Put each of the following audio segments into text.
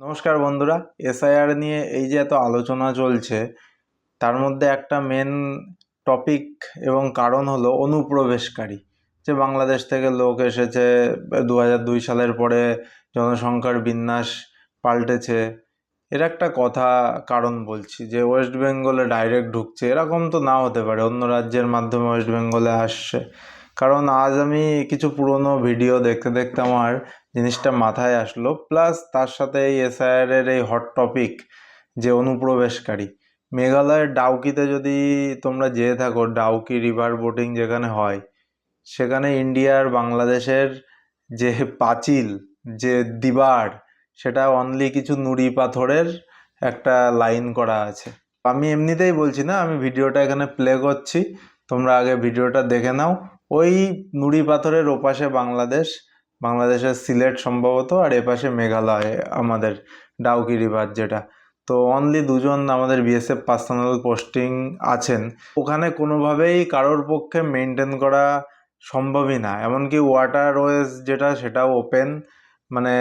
নমস্কার বন্ধুরা, এসআইআর নিয়ে এই যে এত আলোচনা চলছে তার মধ্যে একটা মেন টপিক এবং কারণ হলো অনুপ্রবেশকারী। যে বাংলাদেশ থেকে লোক এসেছে 2002 সালের পরে জনসংখ্যার বিন্যাস পাল্টেছে, এর একটা কথা কারণ বলছি যে ওয়েস্ট বেঙ্গলে ডাইরেক্ট ঢুকছে, এরকম তো না হতে পারে, অন্য রাজ্যের মাধ্যমে ওয়েস্ট বেঙ্গলে আসছে। কারণ আজ আমি কিছু পুরনো ভিডিও দেখতে দেখতে আমার জিনিসটা মাথায় আসলো, প্লাস তার সাথে এই এসআইআর এই হট টপিক যে অনুপ্রবেশকারী। মেঘালয়ের ডাউকিতে যদি তোমরা যেয়ে থাকো, ডাউকি রিভার বোটিং যেখানে হয়, সেখানে ইন্ডিয়ার বাংলাদেশের যে পাঁচিল, যে দিবার, সেটা অনলি কিছু নুড়ি পাথরের একটা লাইন করা আছে। আমি এমনিতেই বলছি না, আমি ভিডিওটা এখানে প্লে করছি, তোমরা আগে ভিডিওটা দেখে নাও। ওই নুড়ি পাথরের ওপাশে বাংলাদেশ, বাংলাদেশের সিলেট সম্ভবত, আর এপাশে মেঘালয়, আমাদের ডাউকি রিভার যেটা। তো অনলি দুজন আমাদের বিএসএফ পার্সোনাল পোস্টিং আছেন ওখানে, কোনোভাবেই কারোর পক্ষে মেনটেন করা সম্ভবই না। এমনকি ওয়াটারওয়েজ যেটা, সেটাও ওপেন, মানে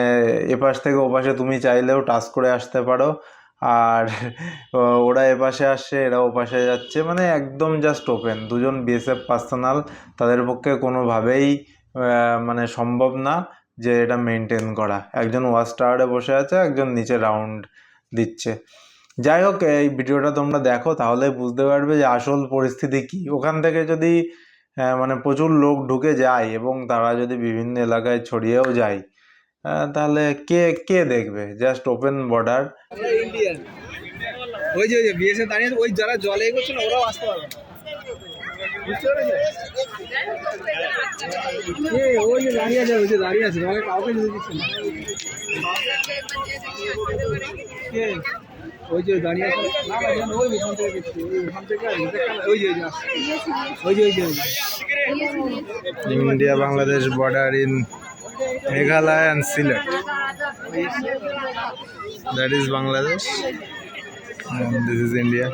এপাশ থেকে ওপাশে তুমি চাইলেও টাচ করে আসতে পারো, আর ওরা এপাশে আসছে, এরা ওপাশে যাচ্ছে, মানে একদম জাস্ট ওপেন। দুজন বিএসএফ পার্সোনাল, তাদের পক্ষে কোনোভাবেই মানে সম্ভব না যে এটা মেনটেন করা। একজন ওয়াচ টাওয়ারে বসে আছে, একজন নিচে রাউন্ড দিচ্ছে। যাই হোক, এই ভিডিওটা তোমরা দেখো, তাহলে বুঝতে পারবে যে আসল পরিস্থিতি কি। ওখান থেকে যদি মানে প্রচুর লোক ঢুকে যায় এবং তারা যদি বিভিন্ন এলাকায় ছড়িয়েও যায়, তাহলে কে কে দেখবে? Just open border. ইন্ডিয়ান ওই যে বিএসএফ দাঁড়িয়ে ওই যারা জলে এগোচ্ছে না, ওরাও আসতে পারবে না। বুঝতে পেরেছো? ওই যে দাঁড়িয়ে আছে, ওই যে দাঁড়িয়ে আছে, তোমাকে কাউকে যেতে দিচ্ছে না। ওই যে দাঁড়িয়ে আছে, না না, ওই ওখান থেকে দেখছি, ওখান থেকে ওই যে ওই যে ওই যে India Bangladesh border in Meghalaya and Sylhet. That is Bangladesh and this is India.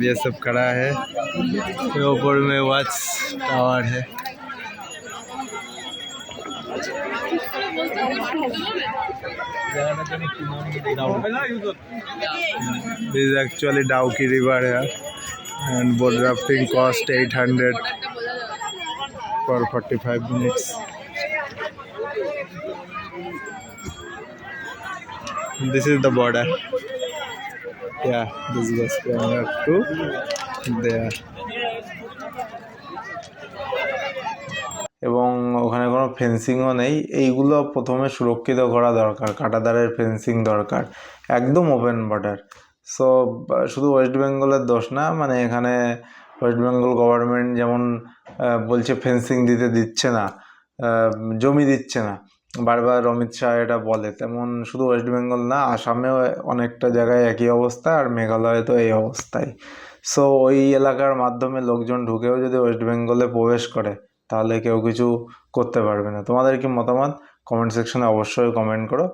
ये सब खड़ा है, ये ऊपर में वॉच टावर है। This is actually Dauki river here, and boat rafting cost 800 for 45 minutes. This is the border. Yeah, this is West Bengal to there. এবং ওখানে কোনো ফেন্সিংও নেই। এইগুলো প্রথমে সুরক্ষিত করা দরকার, কাঁটাতারের ফেন্সিং দরকার। একদম ওপেন বর্ডার। সো শুধু ওয়েস্ট বেঙ্গলের দোষ না, মানে এখানে ওয়েস্ট বেঙ্গল গভর্নমেন্ট যেমন বলছে ফেন্সিং দিচ্ছে না, জমি দিচ্ছে না, বারবার অমিত শাহ এটা বলে, তেমন শুধু ওয়েস্ট বেঙ্গল না, আসামেও অনেকটা জায়গায় একই অবস্থা, আর মেঘালয়ে তো এই অবস্থায়। সো ওই এলাকার মাধ্যমে লোকজন ঢুকেও যদি ওয়েস্ট বেঙ্গলে প্রবেশ করে, তাহলে কেউ কিছু করতে পারবে না। তোমাদের কি মতামত? কমেন্ট সেকশনে অবশ্যই কমেন্ট করো।